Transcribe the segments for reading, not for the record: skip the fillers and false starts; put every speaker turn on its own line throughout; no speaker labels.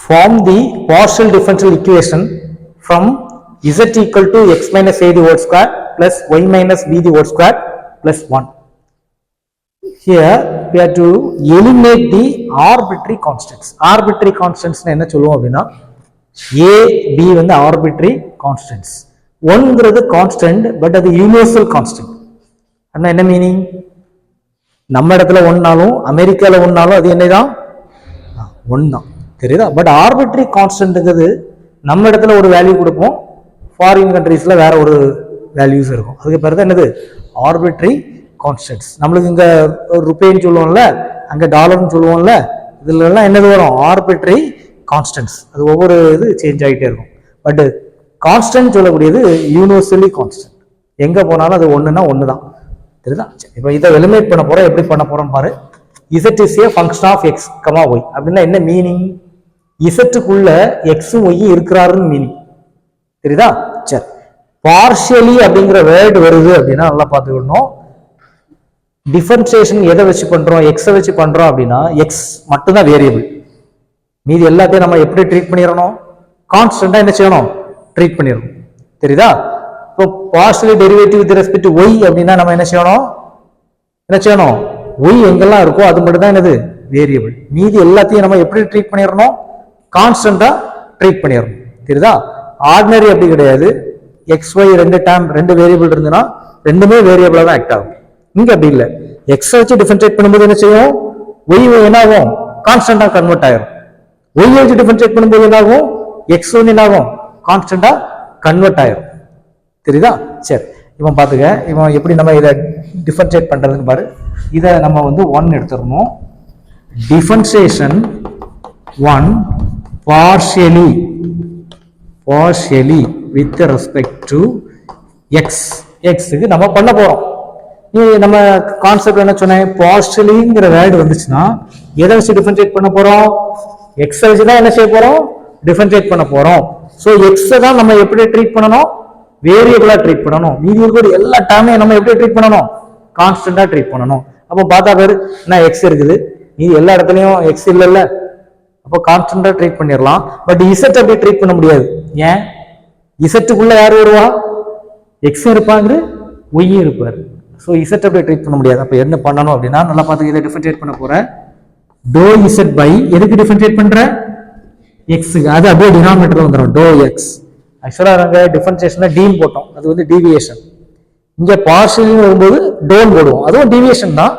form the partial differential equation from z equal to x minus a the whole square plus y minus b the whole square plus 1. Here we have to eliminate the arbitrary constants. Arbitrary constants என்ன சொல்லுவோம் அப்படின்னா a b வந்து arbitrary constants. 1ங்கிறது constant but அது universal constant. அப்படின்னா என்ன meaning? நம்ம இடத்துல ஒன்னாலும் அமெரிக்கால ஒன்னாலும் அது என்னதான் ஒன்னுதான், தெரியுதா? பட் ஆர்பிட்ரரி கான்ஸ்டன்ட்ங்கிறது நம்ம இடத்துல ஒரு வேல்யூ கொடுப்போம், ஃபாரின் கண்ட்ரீஸ்ல வேற ஒரு வேல்யூஸ் இருக்கும். அதுக்கு பேர் தான் என்னது? Arbitrary constants. நம்மளுக்கு இங்க ருபேன்னு சொல்லுவோம்ல, அங்க டாலர்னு சொல்லுவோம்ல, இதுல எல்லாம் என்னது வரும்? Arbitrary constants. அது ஒவ்வொரு இது சேஞ்ச் ஆகிட்டே இருக்கும். பட் கான்ஸ்டன்ட் சொல்லக்கூடியது யூனிவர்சலி கான்ஸ்டன்ட். எங்க போனாலும் அது ஒண்ணுன்னா ஒண்ணுதான், தெரியுதா? இப்போ இதை எலிமினேட் பண்ண போறோம். எப்படி பண்ண போறோம் பாரு. z is a function of x, y அப்படின்னா என்ன மீனிங்? இசட்டுக்குள்ள எக்ஸும் ஒய்யும் இருக்கிறாருன்னு மீனிங், தெரியுதா? சரி, பார்ஷியலி அப்படிங்கிற வேர்டு வருது அப்படின்னா நல்லா பார்த்துக்கணும். டிஃபரன்சியேஷன் எதை வச்சு பண்றோம்? எக்ஸை வச்சு பண்றோம் அப்படின்னா எக்ஸ் மட்டும்தான் வேரியபிள். மீதி எல்லாத்தையும் நம்ம எப்படி ட்ரீட் பண்ணிடணும்? கான்ஸ்டன்டா என்ன செய்யணும்? ட்ரீட் பண்ணிடணும், தெரியுதா? இப்போ partially derivative with respect to y அப்படின்னா நம்ம என்ன செய்யணும்? ஒய் எங்கெல்லாம் இருக்கோ அது மட்டும் தான் என்னது? வேரியபிள். மீதி எல்லாத்தையும் நம்ம எப்படி ட்ரீட் பண்ணிடணும்? கான்ஸ்டன்டா ட்ரீட் பண்ணிடணும், தெரியுதா? ஆர்டினரி அப்படி கிடையாது. எக்ஸ் ஒய் ரெண்டு வேரியபிள் இருந்துன்னா ரெண்டுமே வேரியபிளா தான் ஆக்ட் ஆகும். இங்க அப்படி இல்லை. எக்ஸ் வச்சு டிஃபரன்ஷியேட் பண்ணும்போது என்ன செய்யும்? ஒய் என்ன ஆகும்? கான்ஸ்டன்டா கன்வெர்ட் ஆயிரும். ஒய் வச்சு டிஃபரன்ஷியேட் பண்ணும்போது என்ன ஆகும்? எக்ஸ் ஒன் என்ன ஆகும்? கான்ஸ்டன்டா கன்வெர்ட் ஆயிரும், தெரியுதா? சரி, இவன் பாத்துக்க, இவன் எப்படி நம்ம இதை டிஃபரன்ஷியேட் பண்றதுன்னு பாரு. இதை நம்ம வந்து 1 எடுத்துடணும். Differentiation 1 partially with respect to x. க்கு நம்ம பண்ண போறோம். நம்ம கான்செப்ட் என்ன சொன்னேன்? பார்ஷியலிங்கிற வேர்டு வந்துச்சுன்னா எதை வச்சு டிஃபரன்ஷியேட் பண்ண போறோம்? எக்ஸ் வச்சு தான் என்ன செய்ய போறோம்? டிஃபரன்ஷியேட் பண்ண போறோம். ஸோ எக்ஸை தான் நம்ம எப்படி ட்ரீட் பண்ணணும்? வேரியபிளா ட்ரீட் பண்ணணும். மீதி இருக்கிற எல்லா டேர்மையும் நம்ம எப்படி ட்ரீட் பண்ணணும்? கான்ஸ்டன்டா ட்ரீட் பண்ணணும். அப்போ பார்த்தா பேரு என்ன? எக்ஸ் இருக்குது, மீதி எல்லா இடத்துலயும் எக்ஸ் இல்லைல்ல, அப்போ கான்ஸ்டன்டா ட்ரீட் பண்ணிடலாம். பட் இசட் அப்படி ட்ரீட் பண்ண முடியாது. ஏன்? இசட்டுக்குள்ள யாரு வருவா? எக்ஸும் இருப்பாங்க, ஒய்யும் இருப்பாரு. ஸோ இசட் அப்படி ட்ரீட் பண்ண முடியாது. அப்போ என்ன பண்ணணும் அப்படின்னா நல்லா பார்த்து இதை டிஃபரன்ஷியேட் பண்ண போறேன். டோ இசட் பை எதுக்கு டிஃபரன்ஷியேட் பண்ற? எக்ஸுக்கு. அது அப்படியே டினாமினேட்டர்ல வந்துடும். To X. ஆக்சுவலா நாங்க டிஃபரன்ஷியேஷன்ல டீன் போட்டோம், அது வந்து டீவியேஷன். இங்க பார்ஷியல் வரும்போது டோன் போடுவோம், அதுவும் டீவியேஷன் தான்.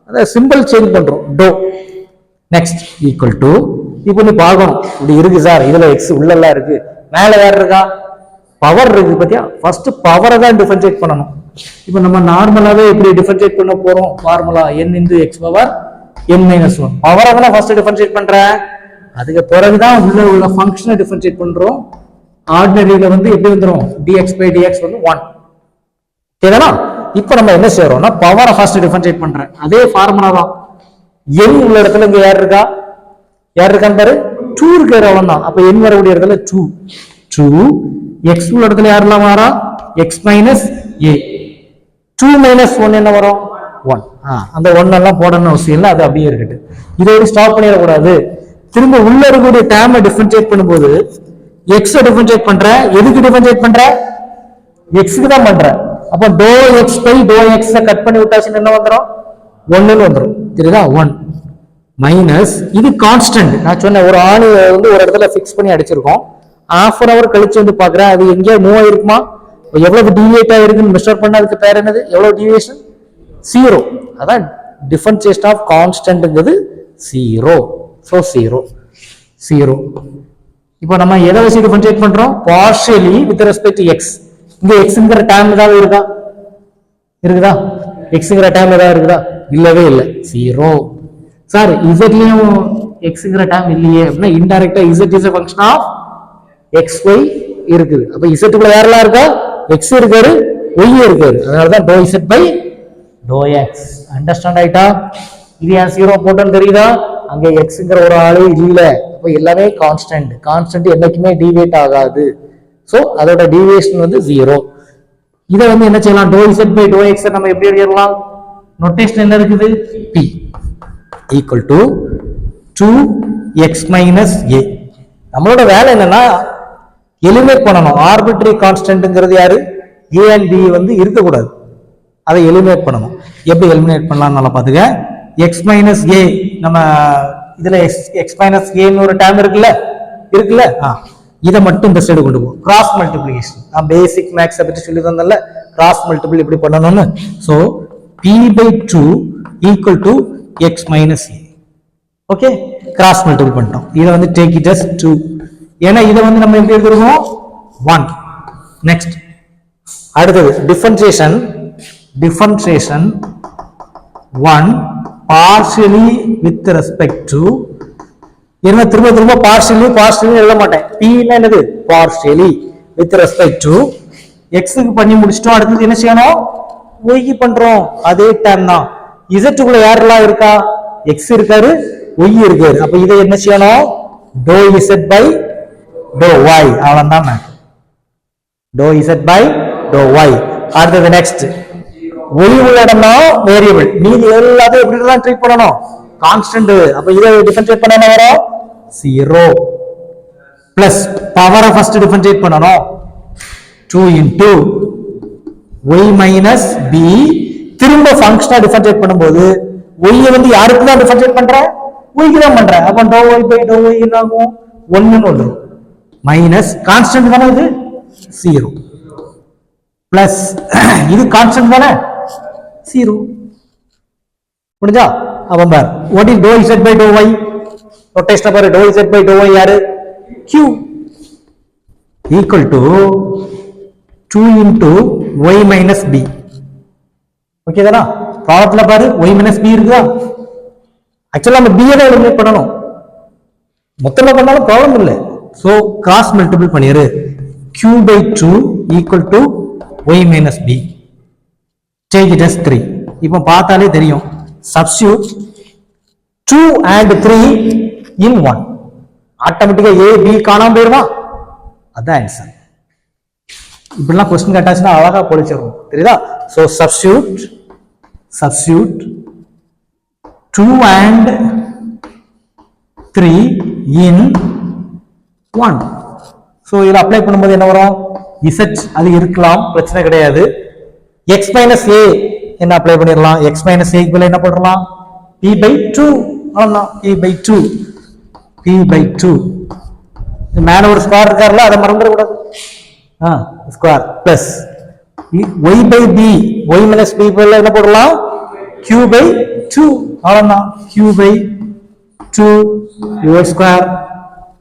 அதை சிம்பிள் சேஞ்ச் பண்றோம். To next equal to. இப்போ நீ பார்க்கணும், இப்படி இருக்கு சார், இதுல எக்ஸ் உள்ளெல்லாம் இருக்கு, மேல வேற இருக்கா? பவர் இருக்கு பத்தியா? ஃபர்ஸ்ட் பவரை தான் டிஃபரன்ஷியேட் பண்ணணும். இப்போ நம்ம நார்மலாவே இப்படி டிஃபரன்ஷியேட் பண்ண போறோம். Formula n into x power n minus 1. பவரை தான் ஃபர்ஸ்ட் டிஃபரன்ஷியேட் பண்றேன், அதுக்கு பிறகுதான் உள்ள ஃபங்க்ஷனை டிஃபரன்ஷியேட் பண்றோம். ஆர்டினரியில வந்து எப்படி வந்துடும்? dx by dx வந்து 1. சரிதானா? இப்போ நம்ம என்ன செய்யறோம்னா பவரை ஃபர்ஸ்ட் டிஃபரன்ஷியேட் பண்றேன். அதே ஃபார்முலா தான். n உள்ள இடத்துல இங்க யார் இருக்கான்னு பாரு. 2 இருக்கிற இடம் தான். அப்ப n வரக்கூடிய இடத்துல 2 x உள்ள இடத்துல யாரெல்லாம் மாறா? x minus a. 2 minus 1 என்ன வரும்? 1. அந்த 1 எல்லாம் போடணும் அவசியம் இல்லை, அது அப்படியே இருக்கட்டு. இதோட ஸ்டாப் பண்ணிடக்கூடாது. திரும்ப உள்ள இருக்கக்கூடிய டேர்மை டிஃபரன்ஷியேட் பண்ணும்போது எக்ஸை டிஃபரன்ஷியேட் பண்ற. எதுக்கு டிஃபரன்ஷியேட் பண்ற? எக்ஸுக்கு தான் பண்ற. அப்ப dow x by dow x cut பண்ணி விட்டாச்சுன்னு என்ன வந்துடும்? 1ன்னு வந்துடும், தெரியுதா? 1 மைனஸ் இது கான்ஸ்டன்ட். நான் சொன்ன ஒரு ஆணி வந்து ஒரு இடத்துல பிக்ஸ் பண்ணி அடிச்சிருக்கோம். ½ an hour கழிச்சு வந்து பாக்குறேன், அது எங்கேயா மூவ் ஆயிருக்குமா? எவ்வளவு டிவியேட் ஆயிருக்குன்னு மெஷர் பண்ண, அதுக்கு பேர் என்னது? எவ்வளவு டிவியேஷன்? 0. அதான் டிஃபரன்சியேஷன் ஆஃப் கான்ஸ்டன்ட்ங்கிறது 0. ஸோ 0. இப்போ நம்ம எதை வச்சு டிஃபரன்ஷியேட் பண்றோம்? Partially with respect to X. இங்க எக்ஸ்ங்கிற டேர்ம் ஏதாவது இருக்குதா? எக்ஸ்ங்கிற டேர்ம் ஏதாவது இருக்குதா? இல்லவே இல்லை, 0. சார் இசட்லயும் எக்ஸ்ங்கிற டேர்ம் இல்லையே அப்படின்னா இன்டைரக்டா Z is a function of xy இருக்குது. அப்ப இசட்டுக்குள்ள யாரெல்லாம் இருக்கா? எக்ஸ் இருக்காரு, ஒய் இருக்காரு. அதனாலதான் dow z by dow x. Understand ஆயிட்டா? இது ஏன் 0 போட்டோன்னு தெரியுதா? அங்க எக்ஸ்ங்கிற ஒரு ஆளே இல்ல. அப்ப எல்லாமே கான்ஸ்டன்ட் என்னைக்குமே டிவியேட் ஆகாது. சோ அதோட டிவியேஷன் வந்து 0. இதை வந்து என்ன செய்யலாம்? Dow z by dow x நம்ம எப்படி எழுதலாம்? நோட்டேஷன் என்ன இருக்குது? p equal to 2x minus a. நம்மளோட வேலை என்னன்னா எலிமினேட் பண்ணணும். ஆர்பிட்ரரி கான்ஸ்டன்ட்ங்கிறது யாரு? a and b வந்து இருக்கக்கூடாது, அதை எலிமினேட் பண்ணணும். எப்படி எலிமினேட் பண்ணலாம் நல்லா பாத்துக்க. x மைனஸ் a, நம்ம இதுல x மைனஸ் ஏன்னு ஒரு டேர்ம் இருக்குல்ல, இதை மட்டும் இந்த சைடு கொண்டு போகும். கிராஸ் மல்டிபிளிகேஷன் நான் பேசிக் மேக்ஸ் பற்றி சொல்லி தந்தேன்ல, கிராஸ் மல்டிபிள் எப்படி பண்ணணும்னு. So p by 2 equal to x minus a. Okay, cross multiple பண்ணிட்டோம். இதை வந்து டேக் இட் as 2, ஏன்னா இதை வந்து நம்ம எப்படி எடுத்துருக்கோம் 1. நெக்ஸ்ட் அடுத்தது differentiation 1 partially with respect to, என்ன திரும்ப partially எழுத மாட்டேன். p னா என்னது? partially with respect to x க்கு பண்ணி முடிச்சிட்டோம். அடுத்து என்ன செய்யணும்? y க்கு பண்றோம். அதே டேர்ம் தான். z க்குள்ள யாரெல்லாம் இருக்கா? x இருக்காரு, y இருக்காரு. அப்ப இதை என்ன செய்யணும்? dou z by dou y. அவ்வளவுதான். dou z by dou y. அடுத்தது நெக்ஸ்ட் y உள்ள இடம்னா வேரியபிள், மீதி எல்லாத்தையும் எப்படி எல்லாம் ட்ரீட் பண்ணணும்? கான்ஸ்டன்ட். அப்ப இதை டிஃபரன்ஷியேட் பண்ண என்ன வரும்? 0 பிளஸ் பவரை ஃபர்ஸ்ட் டிஃபரன்ஷியேட் பண்ணணும். 2 into y minus b. திரும்ப ஃபங்க்ஷனை டிஃபரன்ஷியேட் பண்ணும்போது y வந்து யாருக்கு தான் டிஃபரன்ஷியேட் பண்ற? y க்கு தான் பண்ற. அப்ப dou y by dou y என்ன ஆகும்? 1 ன்னு வந்துரும். மைனஸ் கான்ஸ்டன்ட் தானே இது 0 பிளஸ் இது கான்ஸ்டன்ட் தானே 0. புரிஞ்சா? அப்ப பார், what is dou z by dou y? Rotation பாரு, dou z by dou y யாரு? q equal to 2 into y minus b. Okay தானா? ப்ராப்ளம்ல பாரு y minus b இருக்குதா? ஆக்சுவலா நம்ம b யை எலிமினேட் பண்ணனும். மொத்தமா பண்ணாலும் ப்ராப்ளம் இல்லை. சோ கிராஸ் மல்டிபிள் பண்ணிரு. q by 2 equal to y minus b. Take it as 3. இப்போ பார்த்தாலே தெரியும். Substitute 2 and 3 in 1. ஆட்டோமேட்டிக்கா a b காணாம போயிடுமா? அதான் ஆன்சர். இப்படிலாம் क्वेश्चन கேட்டாச்சுன்னா அழகா பொழிச்சிரும். தெரியுதா? So substitute 2 and 3 in 1. So இத அப்ளை பண்ணும்போது என்ன வரும்? z அது இருக்கலாம், பிரச்சனை கிடையாது. x minus a என்ன அப்ளை பண்ணிரலாம்? x minus a க்கு என்ன பண்ணலாம்? p by 2. அவ்வளவுதான். p by 2. மேல ஒரு ஸ்கொயர் இருக்கார்ல, அதை மறந்துட கூடாது. Square plus y by b, y minus b போல என்ன போடலாம்? q by 2. அவ்வளவுதான். q by 2 your square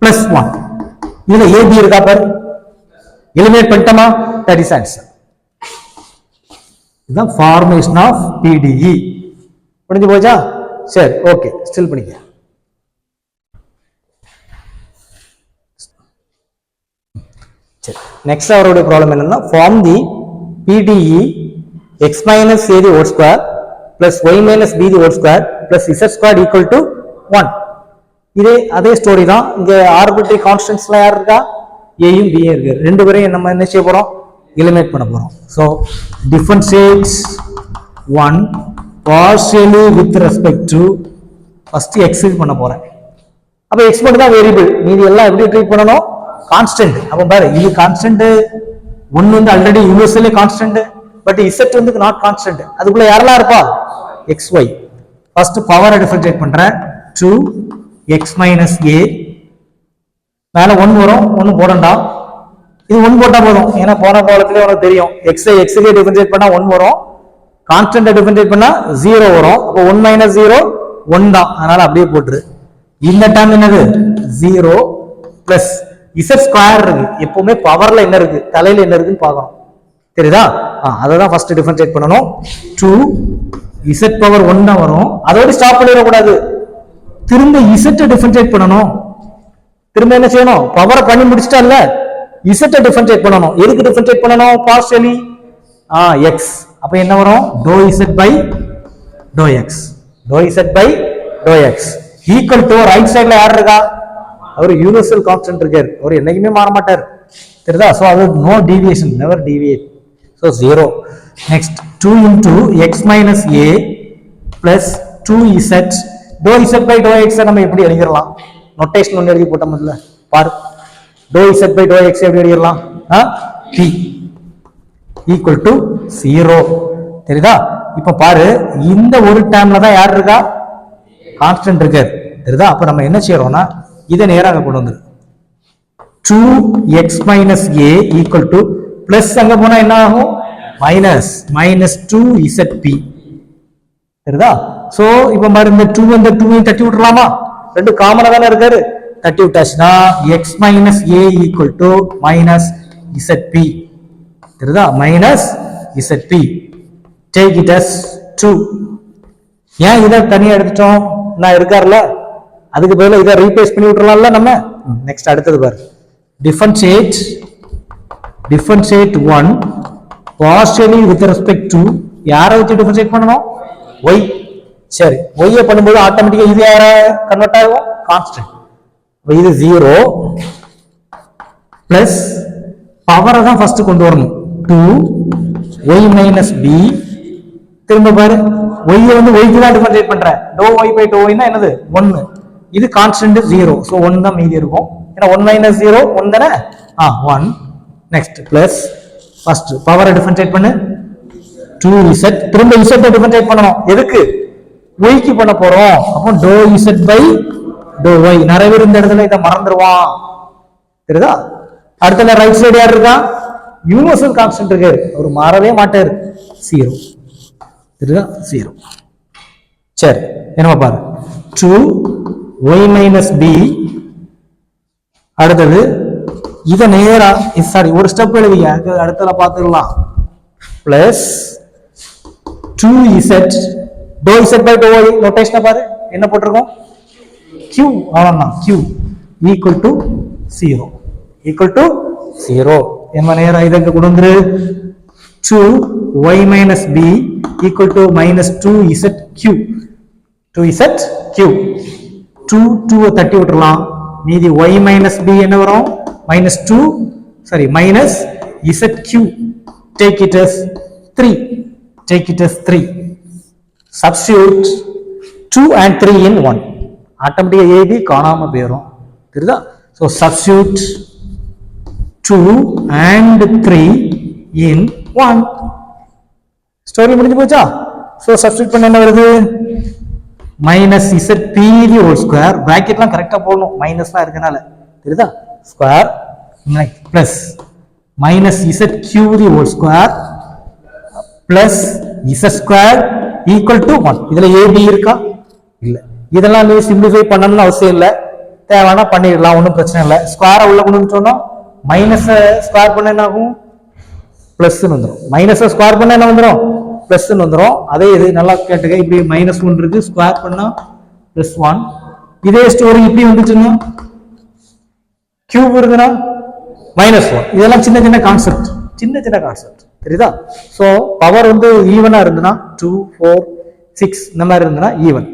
plus 1. இதுல a b இருக்கா பாரு, எலிமினேட் பண்ணிட்டோமா? that is answer. இதுதான் ஃபார்மேஷன் ஆஃப் PDE. புரிஞ்சு போச்சா? சரி, ஓகே, ஸ்டில் பண்ணிக்க. சரி, நெக்ஸ்ட் அவருடைய ப்ராப்ளம் என்னன்னா, form the PDE x minus a the whole square plus y minus b the whole square plus z squared equal to 1. இதே அதே ஸ்டோரி தான். இங்க ஆர்பிட்ரரி கான்ஸ்டன்ட்ஸ்லாம் யார் இருக்கா? a யும் b யும் இருக்கு. ரெண்டு பேரையும் நம்ம என்ன செய்ய போறோம்? எலிமினேட் பண்ண போறோம். So differentiate 1 partially with respect to first x பண்ண போறேன். அப்ப x மட்டும் தான் வேரியபிள், மீதி எல்லாம் எப்படி ட்ரீட் பண்ணனும்? கான்ஸ்டன்ட். அப்ப பாரு, இது கான்ஸ்டன்ட் 1 வந்து already universally constant, but z வந்து நாட் கான்ஸ்டன்ட். அதுக்குள்ள யாரெல்லாம் இருப்பா? xy. ஃபர்ஸ்ட் பவரை டிஃபரன்ஷியேட் பண்றேன். 2 x minus a மேல 1 வரும், 1 போடண்டா. இது 1 போட்டா போதும், ஏன்னா போன காலத்திலே உனக்கு தெரியும் x ஐ x க்கு டிஃபரன்ஷியேட் பண்ணா 1 வரும், கான்ஸ்டன்ட் டிஃபரன்ஷியேட் பண்ணா 0 வரும். அப்ப 1 minus 0 1 தான், அதனால அப்படியே போட்டுரு. இந்த டேர்ம் என்னது? 0 பிளஸ் z ஸ்கொயர் இருக்கு. எப்பவுமே பவர்ல என்ன இருக்கு, தலையில என்ன இருக்குன்னு பார்க்கணும். தெரியுதா? அததான் ஃபர்ஸ்ட் டிஃபரன்ஷியேட் பண்ணணும். 2 z பவர் 1 தான் வரும். அதோட ஸ்டாப் பண்ணிட கூடாது, திரும்ப z டிஃபரன்ஷியேட் பண்ணணும். திரும்ப என்ன செய்யணும்? பவரை பண்ணி முடிச்சிட்டல்ல, z டிஃபரன்ஷியேட் பண்ணணும். எதுக்கு டிஃபரன்ஷியேட் பண்ணணும்? Partially x. அப்ப என்ன வரும்? dou z by dou x. dou z by dou x equal to right சைடுல யார் இருக்கா? அவர் யூனிவர்சல் கான்ஸ்டன்ட் இருக்காரு, அவர் என்னைக்குமே மாற மாட்டார். தெரியுதா? சோ அது no deviation, never deviate. So 0. Next 2 into x minus a plus 2z dou z by dou x நம்ம எப்படி எழுதிரலாம்? நோட்டேஷன் ஒன்னு எழுதி போட்டோம்ல பாரு. Dow z by dow x எப்படி எழுதிடலாம் பி ஈக்குவல் டு 0. தெரியுதா? இப்ப பாரு, இந்த ஒரு டேர்ம்ல தான் யார் இருக்கா? கான்ஸ்டன்ட் இருக்காரு. தெரியுதா? அப்ப நம்ம என்ன செய்யறோம்னா இதை நேராக கொண்டு வந்துரு. 2x minus a equal to plus அங்க போனா என்ன ஆகும்? Minus 2zp. தெரியுதா? சோ இப்ப பாரு, இந்த 2 இந்த 2 தட்டி விட்டுறலாமா? ரெண்டு காமனா தானே இருக்காரு. தட்டி விட்டாச்சுன்னா x minus a equal to minus zp. தெரியுதா? Minus zp. Take it as 2. ஏன் இதை தனியா எடுத்துட்டோம்? நான் இருக்காருல, அதுக்கு பதிலா இதை ரீப்ளேஸ் பண்ணி விட்டுறலாம்ல நம்ம. நெக்ஸ்ட் அடுத்தது பாரு, differentiate 1 partially with respect to யாரை வச்சு டிஃபரன்ஷியேட் பண்ணணும்? y. சரி, y பண்ணும்போது ஆட்டோமேட்டிக்கா இது யார கன்வெர்ட் ஆகும்? கான்ஸ்டன்ட். இது 0 பிளஸ் பவரை தான் ஃபர்ஸ்ட் கொண்டு வரணும். 2y minus b. திரும்ப பாரு, y வந்து y க்கு தான் டிஃபரன்ஷியேட் பண்றேன். dou y by dou y னா என்னது? 1. இது கான்ஸ்டன்ட் 0, சோ 1 தான் மீதி இருக்கும். ஏன்னா 1 minus 0 1 தானே. 1. நெக்ஸ்ட் பிளஸ் ஃபர்ஸ்ட் பவரை டிஃபரன்ஷியேட் பண்ணு. 2z. திரும்ப z டிஃபரன்ஷியேட் பண்ணனும். எதுக்கு? y க்கு பண்ண போறோம். அப்போ dou z by dou y. நிறைய பேர் இந்த இடத்துல இத மறந்துடுவான். தெரியுதா? அடுத்தல ரைட் சைடு யார் இருக்கா? யூனிவர்சல் கான்ஸ்டன்ட் இருக்கு, அவர் மாறவே மாட்டாரு. 0. தெரியுதா? 0. சரி, என்ன பாரு, 2y minus b. அடுத்தது இத நேரா சாரி ஒரு ஸ்டெப் எழுதிங்க, அடுத்தல பாத்துக்கலாம். Plus 2z dou z by dou y. நோட்டேஷனை பாரு, என்ன போட்டிருக்கோம்? q. அவ்வளவுதான், q equal to 0. equal to 0. என்ன நேரா இத கொண்டு வந்துரு. 2y minus b equal to minus 2zq. 2zq. 2 தட்டி விட்டுறலாம். மீதி y minus b என்ன வரும்? minus 2 sorry minus zq. take it as 3. take it as 3. substitute 2 and 3 in 1. ஆட்டோமேட்டிக்கா ab காணாம போயிடும். தெரியுதா? so substitute 2 and 3 in 1. Story முடிஞ்சு போச்சா? so substitute பண்ண என்ன வருது? minus zp the whole square. பிராக்கெட்லாம் கரெக்டா போடணும், மைனஸ்லாம் இருக்கனால. தெரியுதா? Square plus minus zq the whole square plus z square equal to 1. இதுல ab இருக்கா? இல்ல. இதெல்லாம் நீ சிம்பிளிஃபை பண்ணணும்னு அவசியம் இல்ல, தேவைன்னா பண்ணிடலாம், ஒன்றும் பிரச்சனை இல்லை. ஸ்கொயரை உள்ள கொண்டு சொன்னோம், மைனஸ் ஸ்கொயர் பண்ண என்ன ஆகும்? பிளஸ் வந்துடும். மைனஸ் ஸ்கொயர் பண்ண என்ன வந்துடும்? பிளஸ் வந்துடும். அதே இது நல்லா கேட்டுக்க, இப்படி மைனஸ் 1 இருக்கு, ஸ்கொயர் பண்ணா பிளஸ் 1. இதே ஸ்டோரி இப்படி வந்துச்சுன்னா கியூப் இருக்குன்னா மைனஸ் 1. இதெல்லாம் சின்ன சின்ன கான்செப்ட், தெரியுதா? ஸோ பவர் வந்து ஈவனா இருந்துன்னா 2 4 6 இந்த மாதிரி இருந்ததுன்னா ஈவன்,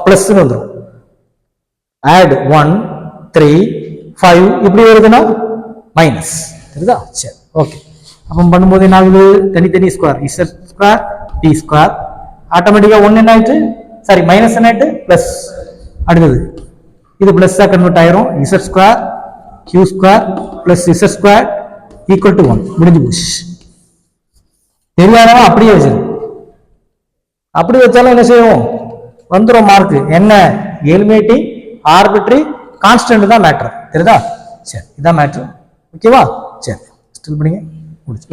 பிளஸ் வந்துடும். ஆட் 1 3 5 இப்படி வருதுன்னா மைனஸ். தெரியுதா? சரி, ஓகே. அப்போ பண்ணும்போது என்ன ஆகுது? தனித்தனி square, z square t square. ஆட்டோமேட்டிக்கா 1 என்ன ஆயிட்டு, சாரி மைனஸ் என்ன ஆயிட்டு, பிளஸ். அடுத்தது இது பிளஸ்ஸா கன்வெர்ட் ஆயிரும். Z square q square plus z square equal to 1. முடிஞ்சு போச்சு. தெரியாதவன் அப்படியே வச்சிரு. அப்படி வச்சாலும் என்ன செய்வோம்? வந்துடும் மார்க். என்ன? எலிமினேட்டிங் ஆர்பிட்ரரி கான்ஸ்டன்ட் தான் மேட்டர். தெரியுதா? சரி, இதான் மேட்டர். ஓகேவா? சரி, ஸ்டில் பண்ணிங்க. முடிச்சு